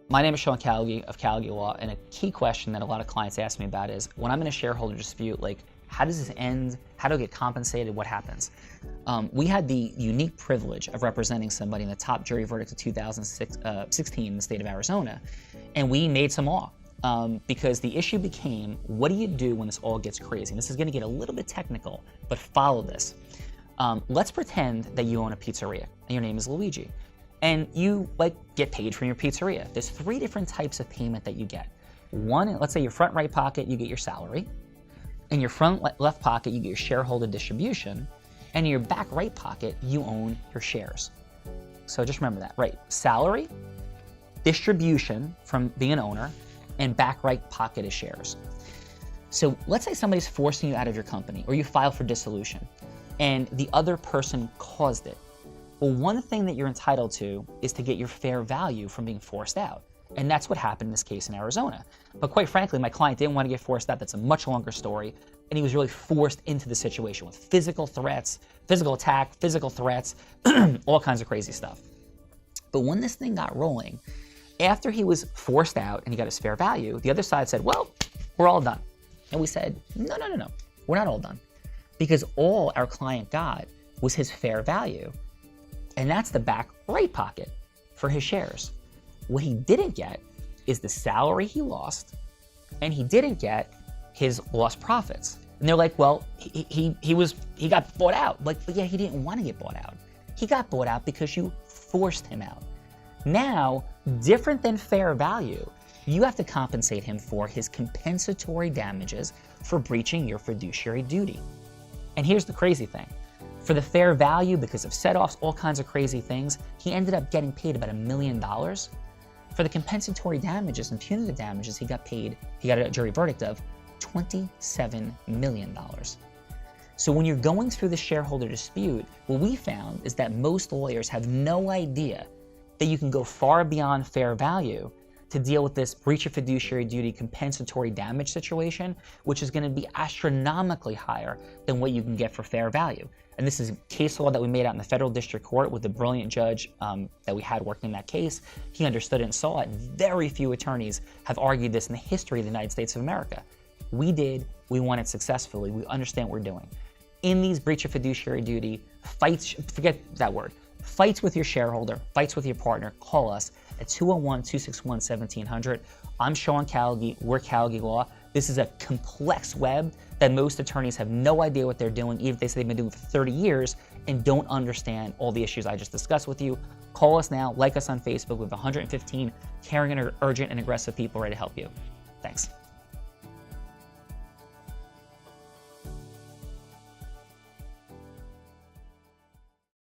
My name is Sean Callagy of Callagy Law, and a key question that a lot of clients ask me about is, when I'm in a shareholder dispute, like, how does this end? How do I get compensated? What happens? We had the unique privilege of representing somebody in the top jury verdict of 2016 in the state of Arizona, and we made some law. Because the issue became, what do you do when this all gets crazy? And this is going to get a little bit technical, but follow this. Let's pretend that you own a pizzeria, and your name is Luigi. And you get paid from your pizzeria. There's 3 different types of payment that you get. One, let's say your front right pocket, you get your salary. In your front left pocket, you get your shareholder distribution. And in your back right pocket, you own your shares. So just remember that, right? Salary, distribution from being an owner, and back right pocket is shares. So let's say somebody's forcing you out of your company, or you file for dissolution, and the other person caused it. Well, one thing that you're entitled to is to get your fair value from being forced out. And that's what happened in this case in Arizona. But quite frankly, my client didn't want to get forced out. That's a much longer story. And he was really forced into the situation with physical threats, physical attack, physical threats, all kinds of crazy stuff. But when this thing got rolling, after he was forced out and he got his fair value, the other side said, well, we're all done. And we said, no, we're not all done. Because all our client got was his fair value. And that's the back right pocket for his shares. What he didn't get is the salary he lost, and he didn't get his lost profits. And they're like, well, he got bought out. Like, but yeah, he didn't want to get bought out. He got bought out because you forced him out. Now, different than fair value, you have to compensate him for his compensatory damages for breaching your fiduciary duty. And here's the crazy thing. For the fair value, because of set-offs, all kinds of crazy things, he ended up getting paid about $1 million. For the compensatory damages and punitive damages, he got a jury verdict of $27 million. So when you're going through the shareholder dispute, what we found is that most lawyers have no idea that you can go far beyond fair value to deal with this breach of fiduciary duty compensatory damage situation, which is going to be astronomically higher than what you can get for fair value. And this is case law that we made out in the federal district court with the brilliant judge that we had working in that case. He understood it and saw it. Very few attorneys have argued this in the history of the United States of America. We did, we won it successfully, we understand what we're doing. In these breach of fiduciary duty fights, forget that word, fights with your shareholder, fights with your partner, call us at 201-261-1700. I'm Sean Callagy, we're Callagy Law. This is a complex web that most attorneys have no idea what they're doing, even if they say they've been doing it for 30 years and don't understand all the issues I just discussed with you. Call us now, like us on Facebook. We have 115 caring and urgent and aggressive people ready to help you. Thanks.